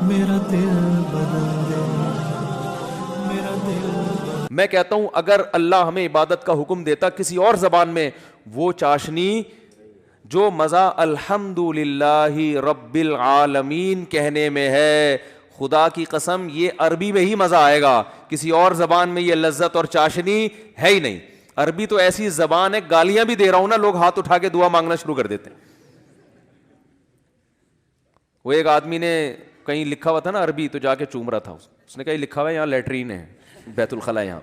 میرا دل بدل دے، میرا دل۔ میں کہتا ہوں اگر اللہ ہمیں عبادت کا حکم دیتا کسی اور زبان میں، وہ چاشنی جو مزہ الحمدللہ رب العالمین کہنے میں ہے، خدا کی قسم یہ عربی میں ہی مزہ آئے گا، کسی اور زبان میں یہ لذت اور چاشنی ہے ہی نہیں۔ عربی تو ایسی زبان ہے، گالیاں بھی دے رہا ہوں نا، لوگ ہاتھ اٹھا کے دعا مانگنا شروع کر دیتے ہیں۔ وہ ایک آدمی نے کہیں لکھا ہوا تھا نا عربی، تو جا کے چوم رہا تھا، اس نے کہیں لکھا ہوا ہے یہاں لیٹرین ہے، بیت الخلا یہاں۔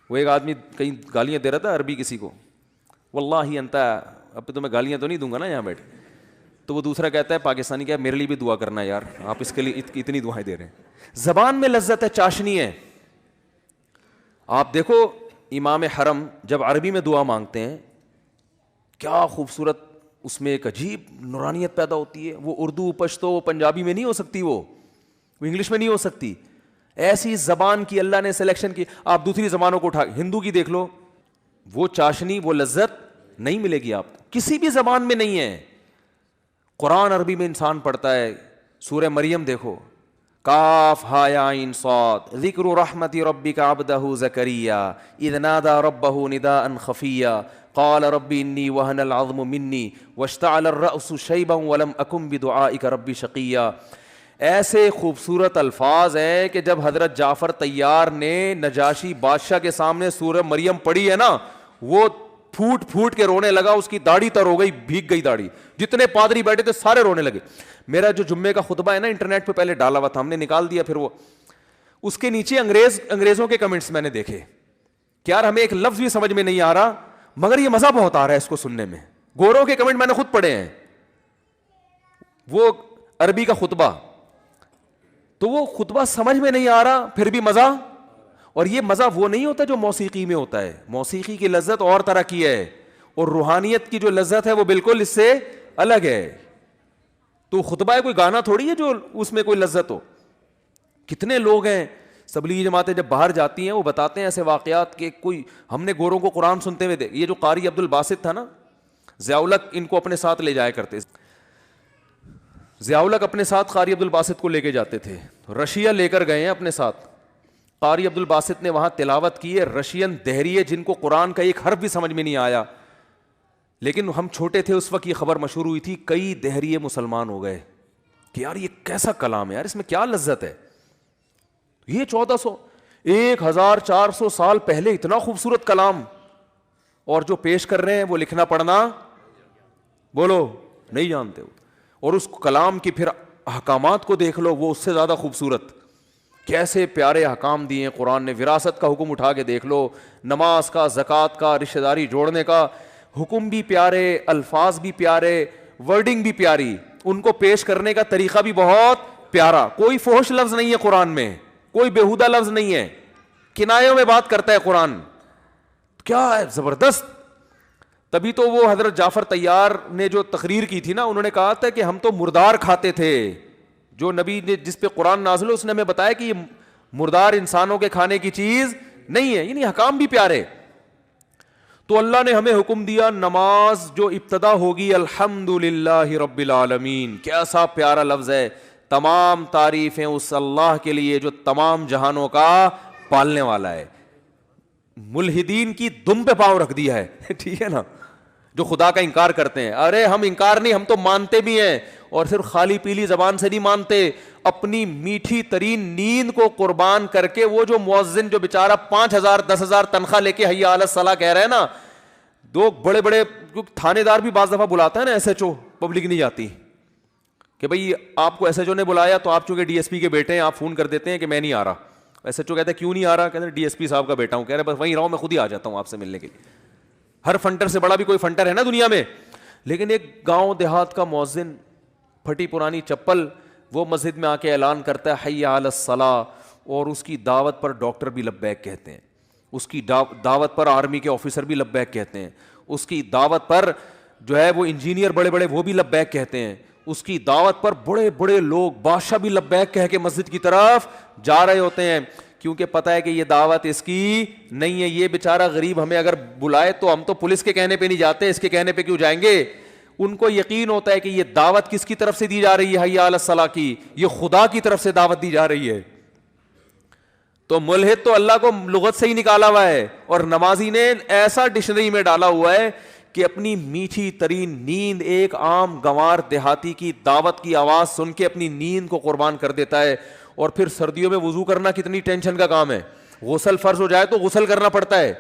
وہ ایک آدمی کہیں گالیاں دے رہا تھا عربی کسی کو، واللہ انت، اب تو میں گالیاں تو نہیں دوں گا نا یہاں بیٹھ، تو وہ دوسرا کہتا ہے پاکستانی کیا، میرے لیے بھی دعا کرنا یار، آپ اس کے لیے اتنی دعائیں دے رہے ہیں۔ زبان میں لذت ہے، چاشنی ہے۔ آپ دیکھو امام حرم جب عربی میں دعا مانگتے ہیں کیا خوبصورت، اس میں ایک عجیب نورانیت پیدا ہوتی ہے۔ وہ اردو، پشتو، پنجابی میں نہیں ہو سکتی، وہ انگلش میں نہیں ہو سکتی۔ ایسی زبان کی اللہ نے سلیکشن کی۔ آپ دوسری زبانوں کو اٹھا، ہندو کی دیکھ لو، وہ چاشنی، وہ لذت نہیں ملے گی آپ کو، کسی بھی زبان میں نہیں ہے۔ قرآن عربی میں انسان پڑھتا ہے، سورہ مریم دیکھو، کاف ہا یا عین صاد، ذکر رحمت ربک عبدہ زکریا اذ نادى ربہ نداء خفیا قال رب انی وہن العظم منی واشتعل الرأس شیبا ولم اکن بدعائک رب شقیا۔ ایسے خوبصورت الفاظ ہیں کہ جب حضرت جعفر طیار نے نجاشی بادشاہ کے سامنے سورہ مریم پڑھی ہے نا، وہ پھوٹ پھوٹ کے رونے لگا، اس کی داڑھی تر ہو گئی، بھیگ گئی داڑھی، جتنے پادری بیٹھے تھے سارے رونے لگے۔ میرا جو جمعے کا خطبہ ہے نا انٹرنیٹ پہ پہلے ڈالا ہوا تھا، ہم نے نکال دیا، پھر وہ اس کے نیچے انگریزوں کے کمنٹس میں نے دیکھے کہ یار ہمیں ایک لفظ بھی سمجھ میں نہیں آ رہا مگر یہ مزہ بہت آ رہا ہے اس کو سننے میں۔ گوروں کے کمنٹ میں نے خود پڑھے ہیں، وہ عربی کا خطبہ، تو وہ خطبہ سمجھ میں نہیں آ رہا پھر بھی مزہ، اور یہ مزہ وہ نہیں ہوتا جو موسیقی میں ہوتا ہے۔ موسیقی کی لذت اور طرح کی ہے، اور روحانیت کی جو لذت ہے وہ بالکل اس سے الگ ہے۔ تو خطبہ ہے کوئی گانا تھوڑی ہے جو اس میں کوئی لذت ہو۔ کتنے لوگ ہیں تبلیغی جماعتیں جب باہر جاتی ہیں وہ بتاتے ہیں ایسے واقعات کہ کوئی، ہم نے گوروں کو قرآن سنتے ہوئے یہ جو قاری عبد الباسط تھا نا، ضیاء الحق ان کو اپنے ساتھ لے جایا کرتے، ضیاء الحق اپنے ساتھ قاری عبد الباسط کو لے کے جاتے تھے، رشیا لے کر گئے ہیں اپنے ساتھ۔ قاری عبد الباسط نے وہاں تلاوت کی ہے، رشین دہریے جن کو قرآن کا ایک حرف بھی سمجھ میں نہیں آیا، لیکن ہم چھوٹے تھے اس وقت یہ خبر مشہور ہوئی تھی، کئی دہریے مسلمان ہو گئے کہ یار یہ کیسا کلام ہے یار، اس میں کیا لذت ہے۔ یہ 1400 سال پہلے اتنا خوبصورت کلام، اور جو پیش کر رہے ہیں وہ لکھنا پڑھنا بولو نہیں جانتے ہو، اور اس کلام کی پھر احکامات کو دیکھ لو، وہ اس سے زیادہ خوبصورت، کیسے پیارے احکام دیے ہیں قرآن نے۔ وراثت کا حکم اٹھا کے دیکھ لو، نماز کا، زکوٰۃ کا، رشتہ داری جوڑنے کا حکم بھی پیارے، الفاظ بھی پیارے، ورڈنگ بھی پیاری، ان کو پیش کرنے کا طریقہ بھی بہت پیارا۔ کوئی فحش لفظ نہیں ہے قرآن میں، کوئی بیہودہ لفظ نہیں ہے، کنایوں میں بات کرتا ہے قرآن، کیا ہے زبردست۔ تبھی تو وہ حضرت جعفر طیار نے جو تقریر کی تھی نا، انہوں نے کہا تھا کہ ہم تو مردار کھاتے تھے، جو نبی نے جس پہ قرآن نازل ہو اس نے ہمیں بتایا کہ یہ مردار انسانوں کے کھانے کی چیز نہیں ہے، یعنی حکام بھی پیارے۔ تو اللہ نے ہمیں حکم دیا نماز جو ابتدا ہوگی الحمدللہ رب العالمین، کیسا پیارا لفظ ہے، تمام تعریفیں اس اللہ کے لیے جو تمام جہانوں کا پالنے والا ہے۔ ملحدین کی دم پہ پاؤں رکھ دیا ہے ٹھیک ہے نا، جو خدا کا انکار کرتے ہیں، ارے ہم انکار نہیں، ہم تو مانتے بھی ہیں، اور صرف خالی پیلی زبان سے نہیں مانتے، اپنی میٹھی ترین نیند کو قربان کر کے۔ وہ جو مؤذن جو بیچارہ 5000 10,000 تنخواہ لے کے حی علی الصلاۃ کہہ رہے ہیں نا، دو بڑے بڑے تھانے دار بھی بعض دفعہ بلاتا ہے نا ایس ایچ او، پبلک نہیں جاتی کہ بھئی آپ کو ایس ایچ او نے بلایا تو آپ چونکہ ڈی ایس پی کے بیٹے ہیں آپ فون کر دیتے ہیں کہ میں نہیں آ رہا۔ ایس ایچ او کہتے ہیں کیوں نہیں آ رہا؟ کہتے ہیں ڈی ایس پی صاحب کا بیٹا ہوں۔ کہہ رہے بس وہیں رہو، میں خود ہی آ جاتا ہوں آپ سے ملنے کے لیے۔ ہر فنٹر سے بڑا بھی کوئی فنٹر ہے نا دنیا میں، لیکن ایک گاؤں دیہات کا مؤذن پھٹی پرانی چپل، وہ مسجد میں آ کے اعلان کرتا ہے حی علی الصلاۃ، اور اس کی دعوت پر ڈاکٹر بھی لبیک کہتے ہیں، اس کی دعوت پر آرمی کے آفیسر بھی لبیک کہتے ہیں، اس کی دعوت پر جو ہے وہ انجینئر بڑے بڑے وہ بھی لبیک کہتے ہیں، اس کی دعوت پر بڑے بڑے لوگ بادشاہ بھی لبیک کہہ کے مسجد کی طرف جا رہے ہوتے ہیں، کیونکہ پتہ ہے کہ یہ دعوت اس کی نہیں ہے۔ یہ بیچارہ غریب ہمیں اگر بلائے تو ہم تو پولیس کے کہنے پہ نہیں جاتے، اس کے کہنے پہ کیوں جائیں گے؟ ان کو یقین ہوتا ہے کہ یہ دعوت کس کی طرف سے دی جا رہی ہے, حی علی الصلاح کی, یہ خدا کی طرف سے دعوت دی جا رہی ہے. تو ملحد تو اللہ کو لغت سے ہی نکالا ہوا ہے, اور نمازی نے ایسا ڈکشنری میں ڈالا ہوا ہے کہ اپنی میٹھی ترین نیند ایک عام گنوار دیہاتی کی دعوت کی آواز سن کے اپنی نیند کو قربان کر دیتا ہے. اور پھر سردیوں میں وضو کرنا کتنی ٹینشن کا کام ہے, غسل فرض ہو جائے تو غسل کرنا پڑتا ہے,